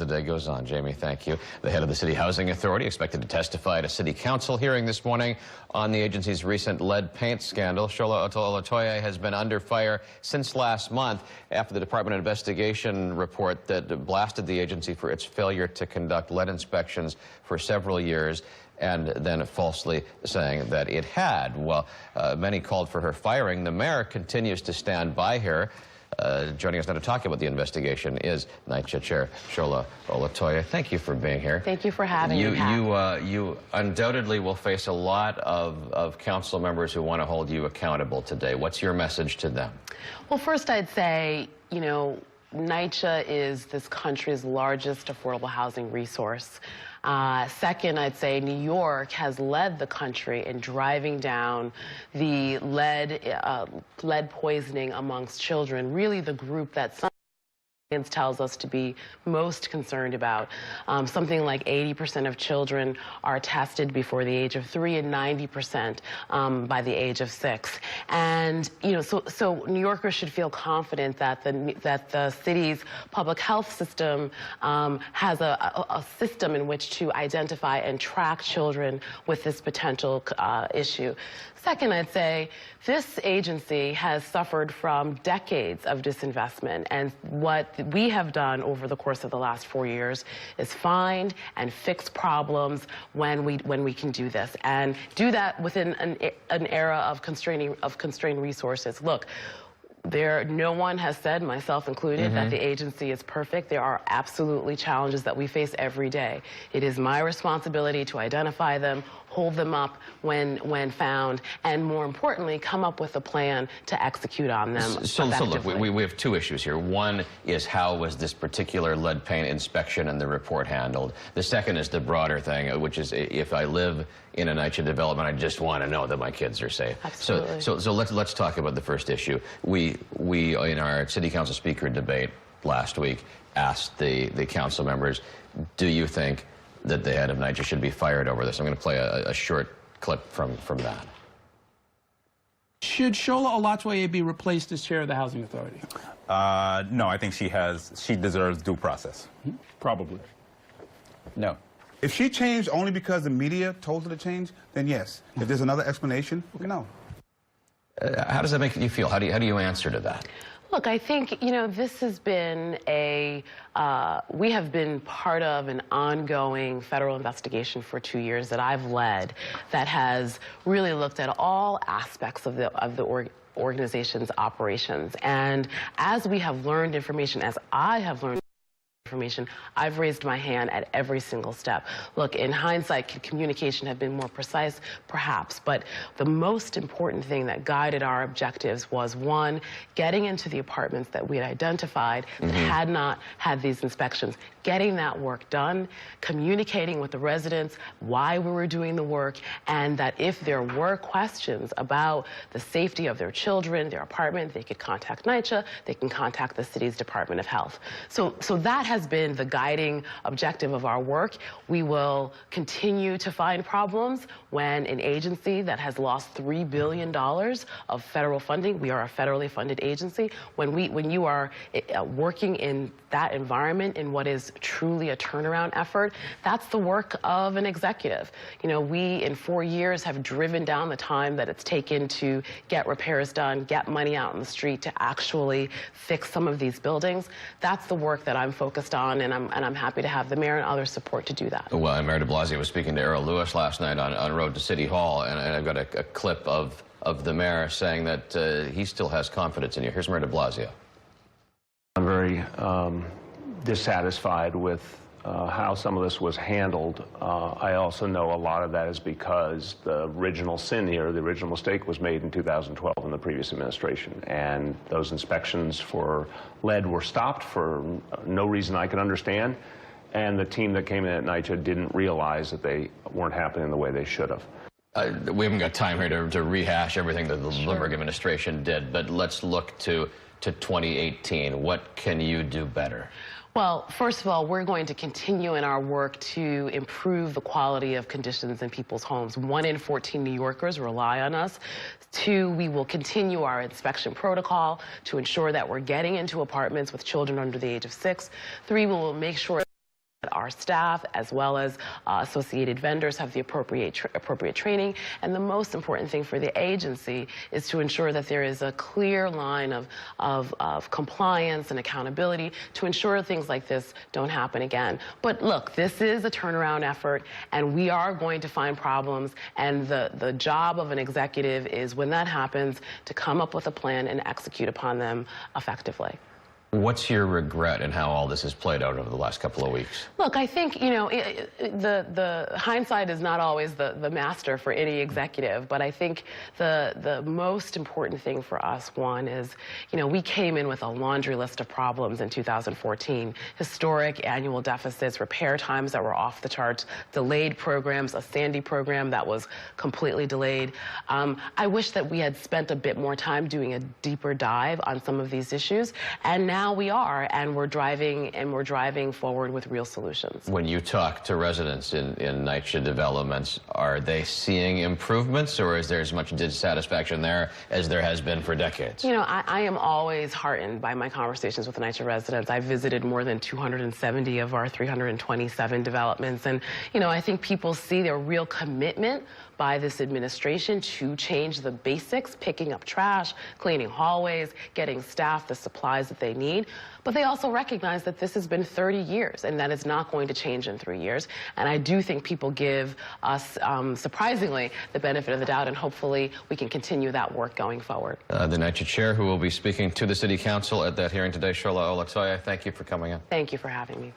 The day goes on. Jamie, thank you. The head of the City Housing Authority expected to testify at a city council hearing this morning on the agency's recent lead paint scandal. Shola Olatoye has been under fire since last month after the Department of Investigation report that blasted the agency for its failure to conduct lead inspections for several years, and then falsely saying that it had. Well, many called for her firing. The mayor continues to stand by her. Joining us now to talk about the investigation is NYCHA Chair Shola Olatoye. Thank you for being here. Thank you for having me, Pat. You undoubtedly will face a lot of council members who want to hold you accountable today. What's your message to them? Well, first I'd say, you know, NYCHA is this country's largest affordable housing resource. Second, I'd say New York has led the country in driving down the lead poisoning amongst children, really the group that science tells us to be most concerned about. Something like 80% of children are tested before the age of 3 and 90% by the age of 6. And, you know, so New Yorkers should feel confident that the city's public health system has a system in which to identify and track children with this potential issue. Second, I'd say this agency has suffered from decades of disinvestment, and what we have done over the course of the last 4 years is find and fix problems when we can do this, and do that within an era of constrained resources. Look, no one has said, myself included, that the agency is perfect. There are absolutely challenges that we face every day. It is my responsibility to identify them, hold them up when found, and more importantly, come up with a plan to execute on them. So look, we have two issues here. One is how was this particular lead paint inspection and the report handled? The second is the broader thing, which is if I live in a NYCHA development, I just want to know that my kids are safe. Absolutely. So let's talk about the first issue. We in our city council speaker debate last week asked the council members, do you think that the head of NYCHA should be fired over this? I'm going to play a short clip from that. Should Shola Olatoye be replaced as chair of the Housing Authority? No, I think she deserves due process. Probably. No. If she changed only because the media told her to change, then yes. If there's another explanation, no. How does that make you feel? How do you answer to that? Look, I think, you know, this has been we have been part of an ongoing federal investigation for 2 years that I've led that has really looked at all aspects of the organization's operations. And as we have learned information, as I have learned information, I've raised my hand at every single step. Look, in hindsight, could communication have been more precise? Perhaps. But the most important thing that guided our objectives was, one, getting into the apartments that we had identified that had not had these inspections, getting that work done, communicating with the residents why we were doing the work, and that if there were questions about the safety of their children, their apartment, they could contact NYCHA, they can contact the city's Department of Health. So that has been the guiding objective of our work. We will continue to find problems when an agency that has lost $3 billion of federal funding, we are a federally funded agency, when you are working in that environment in what is truly a turnaround effort, that's the work of an executive. You know, we in 4 years have driven down the time that it's taken to get repairs done, get money out in the street to actually fix some of these buildings. That's the work that I'm focused on, and I'm happy to have the mayor and others support to do that. Well, and Mayor de Blasio was speaking to Errol Lewis last night on Road to City Hall, and I've got a clip of the mayor saying that he still has confidence in you. Here's Mayor de Blasio. I'm very dissatisfied with how some of this was handled. I also know a lot of that is because the original sin here, the original mistake, was made in 2012 in the previous administration, and those inspections for lead were stopped for no reason I can understand, and the team that came in at NYCHA didn't realize that they weren't happening the way they should have. We haven't got time here to rehash everything that the Bloomberg administration did, but let's look to 2018. What can you do better? Well, first of all, we're going to continue in our work to improve the quality of conditions in people's homes. 1 in 14 New Yorkers rely on us. 2, we will continue our inspection protocol to ensure that we're getting into apartments with children under the age of 6. 3, we will make sure our staff, as well as associated vendors, have the appropriate training. And the most important thing for the agency is to ensure that there is a clear line of compliance and accountability to ensure things like this don't happen again. But look, this is a turnaround effort, and we are going to find problems. And the job of an executive is, when that happens, to come up with a plan and execute upon them effectively. What's your regret in how all this has played out over the last couple of weeks? Look, I think, the hindsight is not always the master for any executive, but I think the most important thing for us, one, is, we came in with a laundry list of problems in 2014. Historic annual deficits, repair times that were off the charts, delayed programs, a Sandy program that was completely delayed. I wish that we had spent a bit more time doing a deeper dive on some of these issues, and now we are, and we're driving forward with real solutions. When you talk to residents in NYCHA developments, are they seeing improvements, or is there as much dissatisfaction there as there has been for decades? I am always heartened by my conversations with NYCHA residents. I've visited more than 270 of our 327 developments, and I think people see their real commitment by this administration to change the basics, picking up trash, cleaning hallways, getting staff the supplies that they need. But they also recognize that this has been 30 years and that it's not going to change in 3 years. And I do think people give us, surprisingly, the benefit of the doubt, and hopefully we can continue that work going forward. The NYCHA chair, who will be speaking to the City Council at that hearing today, Shola Olatoye, thank you for coming in. Thank you for having me.